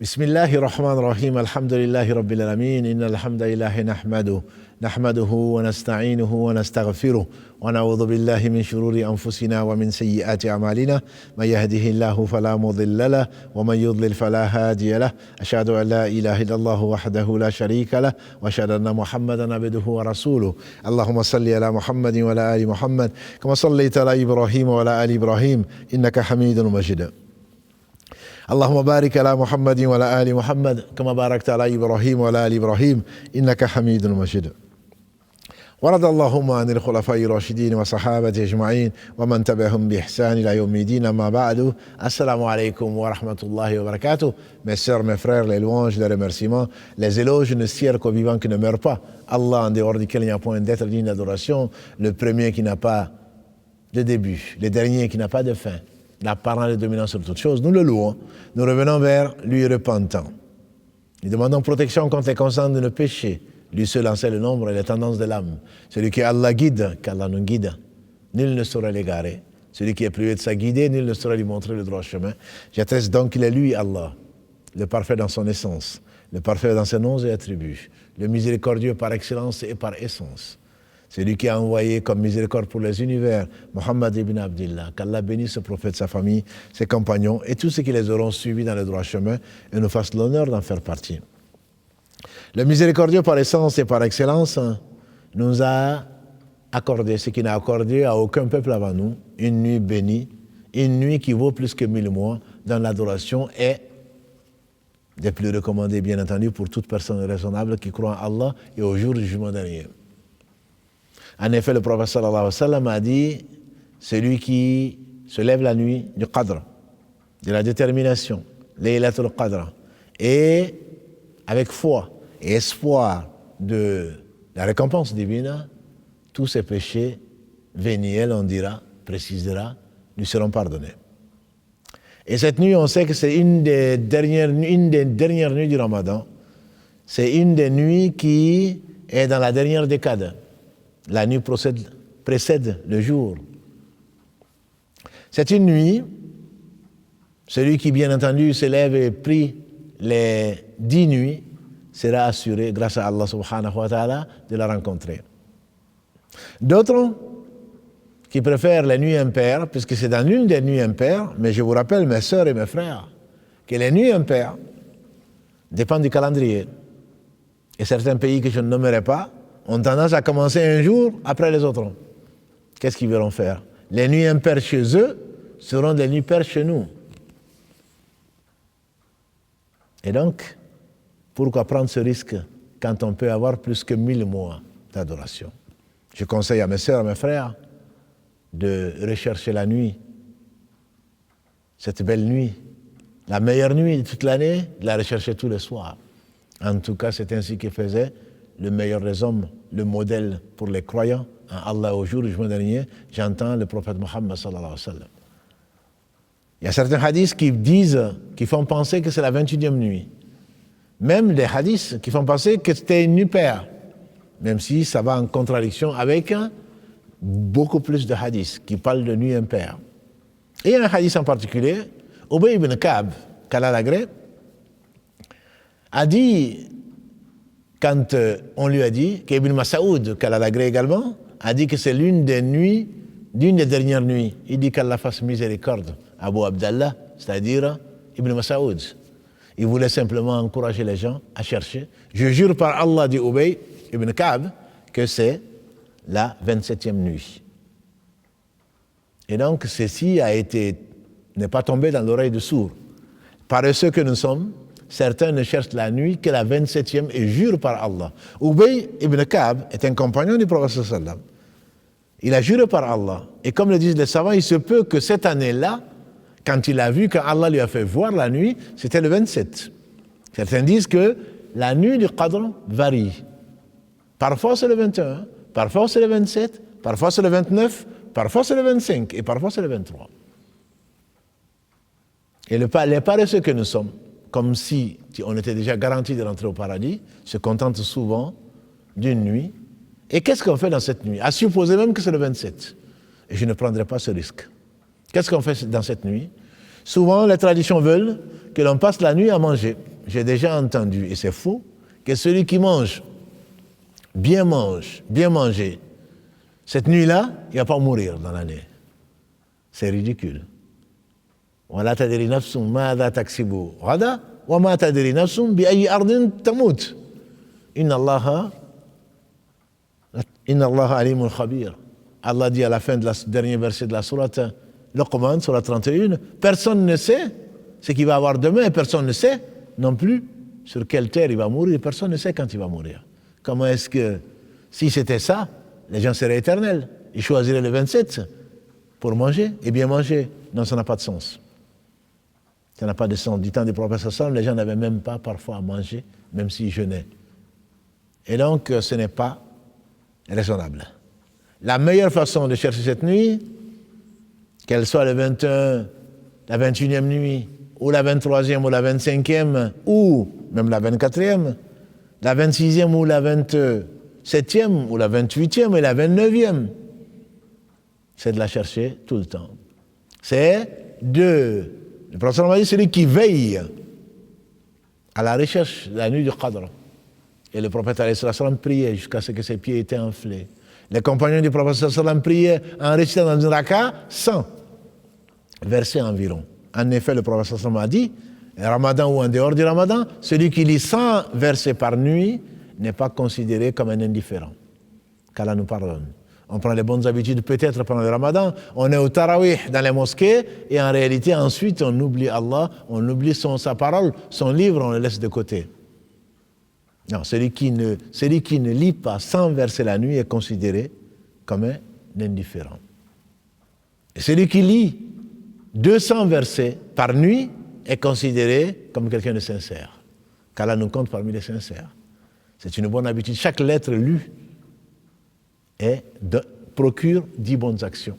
بسم الله الرحمن الرحيم الحمد لله رب العالمين إن الحمد لله نحمده ونستعينه ونستغفره ونعوذ بالله من شرور أنفسنا ومن سيئات أعمالنا من يهده الله فلا مضل له ومن يضلل فلا هادي له أشهد أن لا إله إلا الله وحده لا شريك له وأشهد أن محمدا عبده ورسوله اللهم صل على محمد وعلى آل محمد كما صليت على إبراهيم وعلى آل إبراهيم إنك حميد مجيد اللهم بارك على محمد وعلى آل محمد كما باركت على إبراهيم وعلى آل إبراهيم إنك حميد مجيد ورضى اللهم عن الخلفاء الراشدين وصحابة أجمعين ومن تبعهم بإحسان إلى يوم الدين أما بعد السلام عليكم ورحمة الله وبركاته. Mes sœurs, mes frères, les louanges, les remerciements, les éloges ne cessent qu'au vivant qui ne meurt pas. Allah en dehors duquel il n'y a point d'être digne d'adoration, le premier qui n'a pas de début, le dernier qui n'a pas de fin, l'apparent et dominant sur toutes choses, nous le louons, nous revenons vers lui repentant. Nous demandons protection contre les conséquences de nos péchés. Lui seul en sait le nombre et les tendances de l'âme. Celui qui Allah guide, qu'Allah nous guide, nul ne saurait l'égarer. Celui qui est privé de sa guidée, nul ne saurait lui montrer le droit chemin. J'atteste donc qu'il est lui, Allah, le parfait dans son essence, le parfait dans ses noms et attributs, le miséricordieux par excellence et par essence. C'est lui qui a envoyé comme miséricorde pour les univers Muhammad ibn Abdillah, qu'Allah bénisse ce prophète, sa famille, ses compagnons et tous ceux qui les auront suivis dans le droit chemin et nous fassent l'honneur d'en faire partie. Le miséricordieux par essence et par excellence nous a accordé ce qu'il n'a accordé à aucun peuple avant nous, une nuit bénie, une nuit qui vaut plus que 1000 mois dans l'adoration et des plus recommandés bien entendu pour toute personne raisonnable qui croit en Allah et au jour du jugement dernier. En effet, le prophète sallallahu alayhi wa sallam a dit, celui qui se lève la nuit du Qadr, de la détermination, Laylatul Qadr, et avec foi et espoir de la récompense divine, tous ses péchés véniels, on dira, précisera, lui seront pardonnés. Et cette nuit, on sait que c'est une des dernières nuits du Ramadan. C'est une des nuits qui est dans la dernière décade. La nuit précède le jour. C'est une nuit, celui qui bien entendu se lève et prie les 10 nuits sera assuré grâce à Allah subhanahu wa ta'ala de la rencontrer. D'autres qui préfèrent les nuits impaires, puisque c'est dans l'une des nuits impaires, mais je vous rappelle mes sœurs et mes frères, que les nuits impaires dépendent du calendrier. Et certains pays que je ne nommerai pas ont tendance à commencer un jour après les autres. Qu'est-ce qu'ils verront faire? Les nuits impaires chez eux seront des nuits paires chez nous. Et donc, pourquoi prendre ce risque quand on peut avoir plus que 1000 mois d'adoration? Je conseille à mes sœurs, à mes frères, de rechercher la nuit, cette belle nuit, la meilleure nuit de toute l'année, de la rechercher tous les soirs. En tout cas, c'est ainsi que faisait le meilleur des hommes, le modèle pour les croyants en Allah au jour du jugement dernier, j'entends le prophète Mohammed sallallahu alayhi wa sallam. Il y a certains hadiths qui font penser que c'est la 28e nuit. Même des hadiths qui font penser que c'était une nuit paire, même si ça va en contradiction avec beaucoup plus de hadiths qui parlent de nuit impaire. Et il y a un hadith en particulier, Ubay ibn Ka'b, qu'Allah l'agrée, a dit, quand on lui a dit, qu'Ibn Mas'oud, qu'Allah l'agrée également, a dit que c'est l'une des dernières nuits. Il dit qu'Allah fasse miséricorde à Abu Abdallah, c'est-à-dire Ibn Mas'oud. Il voulait simplement encourager les gens à chercher. Je jure par Allah, dit Ubay ibn Ka'b, que c'est la 27e nuit. Et donc, ceci n'est pas tombé dans l'oreille de sourd. Paresseux que nous sommes, certains ne cherchent la nuit que la 27e et jurent par Allah. Ubay ibn Ka'b est un compagnon du prophète sallallahu alayhi wa sallam. Il a juré par Allah. Et comme le disent les savants, il se peut que cette année-là, quand il a vu qu'Allah lui a fait voir la nuit, c'était le 27. Certains disent que la nuit du Qadr varie. Parfois c'est le 21, parfois c'est le 27, parfois c'est le 29, parfois c'est le 25 et parfois c'est le 23. Et les paresseux que nous sommes, comme si on était déjà garanti de rentrer au paradis, se contentent souvent d'une nuit. Et qu'est-ce qu'on fait dans cette nuit? À supposer même que c'est le 27. Et je ne prendrai pas ce risque. Qu'est-ce qu'on fait dans cette nuit? Souvent, les traditions veulent que l'on passe la nuit à manger. J'ai déjà entendu, et c'est faux, que celui qui mange, bien manger, cette nuit-là, il ne va pas mourir dans l'année. C'est ridicule. وَلَا تَدْرِي نَفْسٌ مَاذَا تَكْسِبُ غَدًا وَمَا تَدْرِي نَفْسٌ بِأَيِّ أَرْضٍ تَمُوتُ إِنَّ اللَّهَ عَلِيمٌ خَبِيرٌ. Allah dit à la fin du dernier verset de la sourate Luqman, sourate 31, personne ne sait ce qu'il va avoir demain, et personne ne sait non plus sur quelle terre il va mourir, personne ne sait quand il va mourir. Comment est-ce que, si c'était ça, les gens seraient éternels? Ils choisiraient le 27 pour manger, et bien manger. Non, ça n'a pas de sens. Ça n'a pas de sens. Du temps du prophète sallam, les gens n'avaient même pas parfois à manger, même s'ils jeûnaient. Et donc, ce n'est pas raisonnable. La meilleure façon de chercher cette nuit, qu'elle soit le 21, la 21e nuit, ou la 23e, ou la 25e, ou même la 24e, la 26e, ou la 27e, ou la 28e, et la 29e, c'est de la chercher tout le temps. C'est le prophète m'a dit, celui qui veille à la recherche de la nuit du Qadr. Et le prophète priait jusqu'à ce que ses pieds étaient enflés. Les compagnons du prophète priaient en récitant dans une raka 100 versets environ. En effet, le prophète a dit, Ramadan ou en dehors du Ramadan, celui qui lit 100 versets par nuit n'est pas considéré comme un indifférent. Qu'Allah nous pardonne. On prend les bonnes habitudes peut-être pendant le Ramadan, on est au Tarawih dans les mosquées, et en réalité ensuite on oublie Allah, on oublie sa parole, son livre, on le laisse de côté. Non, celui qui ne lit pas 100 versets la nuit est considéré comme un indifférent. Et celui qui lit 200 versets par nuit est considéré comme quelqu'un de sincère. Qu'Allah nous compte parmi les sincères. C'est une bonne habitude. Chaque lettre lue procure 10 bonnes actions.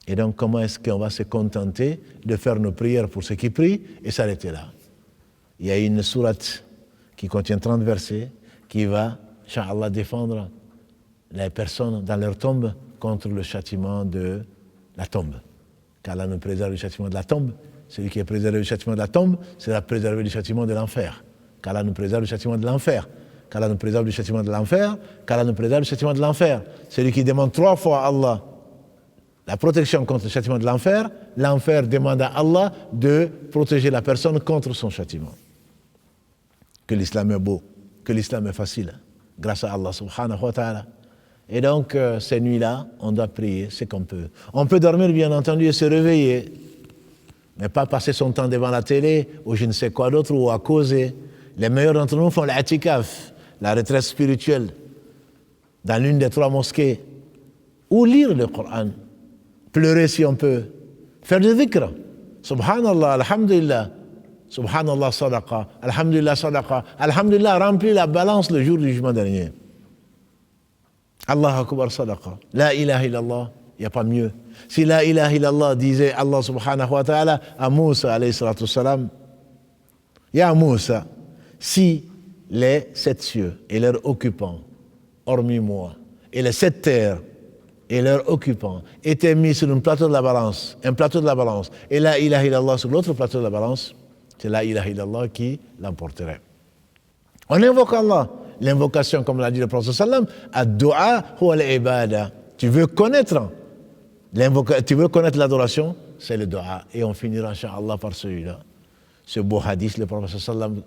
Et donc, comment est-ce qu'on va se contenter de faire nos prières pour ceux qui prient et s'arrêter là? Il y a une sourate qui contient 30 versets qui va, Inch'Allah, défendre les personnes dans leur tombe contre le châtiment de la tombe. Qu'Allah nous préserve du châtiment de la tombe. Celui qui est préservé du châtiment de la tombe sera préservé du châtiment de l'enfer. Qu'Allah nous préserve du châtiment de l'enfer. Qu'Allah nous préserve du châtiment de l'enfer, qu'Allah nous préserve du châtiment de l'enfer. Celui qui demande 3 fois à Allah la protection contre le châtiment de l'enfer, l'enfer demande à Allah de protéger la personne contre son châtiment. Que l'islam est beau, que l'islam est facile, grâce à Allah subhanahu wa ta'ala. Et donc, ces nuits-là, on doit prier ce qu'on peut. On peut dormir, bien entendu, et se réveiller, mais pas passer son temps devant la télé, ou je ne sais quoi d'autre, ou à causer. Les meilleurs d'entre nous font l'i'tikaf, la retraite spirituelle, dans l'une des 3 mosquées, ou lire le Coran, pleurer si on peut, faire du dhikr, subhanallah, alhamdulillah, subhanallah sadaqa, alhamdulillah, remplir la balance le jour du jugement dernier. Allah akbar sadaqa, la ilaha illallah, il n'y a pas mieux. Si la ilaha illallah disait Allah subhanahu wa ta'ala à Moussa alayhi salatu salam, ya Moussa, si les 7 cieux et leurs occupants, hormis moi, et les 7 terres et leurs occupants étaient mis sur un plateau de la balance, et la ilaha illallah sur l'autre plateau de la balance, c'est la ilaha illallah qui l'emporterait. On invoque Allah. L'invocation, comme l'a dit le prophète sallam, ad-du'a huwa al-ibada. Tu veux connaître l'adoration, c'est le dua. Et on finira, Inch'Allah, par celui-là. Ce beau hadith, le prophète sallam,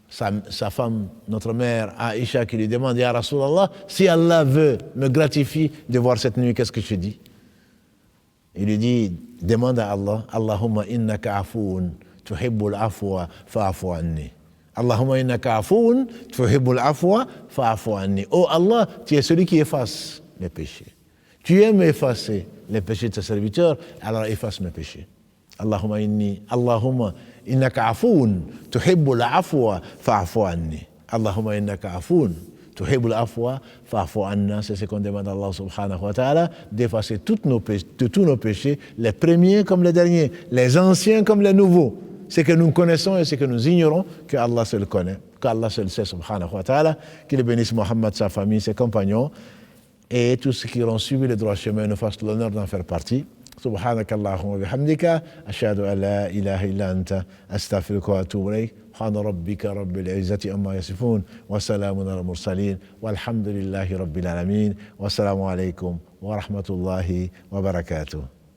sa femme, notre mère, Aïcha, qui lui demande, Ya Rasulallah, si Allah veut me gratifier de voir cette nuit, qu'est-ce que je dis? Il lui dit, demande à Allah, Allahumma innaka afoun, tuhibbul afwa, fa'afu anni. Allahumma innaka afoun, tuhibbul afwa, fa'afu anni. Oh Allah, tu es celui qui efface les péchés. Tu aimes effacer les péchés de tes serviteurs, alors efface mes péchés. Allahumma innaka afoun, tuhibbul afwa, fa'afu anni. Allahumma innaka afoun, tuhibbul afwa, fa'afu anna. C'est ce qu'on demande à Allah subhanahu wa ta'ala, d'effacer tous nos péchés, les premiers comme les derniers, les anciens comme les nouveaux. Ce que nous connaissons et ce que nous ignorons, que Allah seul connaît, qu'Allah seul sait subhanahu wa ta'ala, qu'il bénisse Mohammed, sa famille, ses compagnons, et tous ceux qui auront suivi le droit chemin nous fassent l'honneur d'en faire partie. سبحانك اللهم وبحمدك أشهد أن لا إله إلا أنت أستغفرك وأتوب إليك سبحان ربك رب العزة عما يصفون وسلام على المرسلين والحمد لله رب العالمين والسلام عليكم ورحمة الله وبركاته.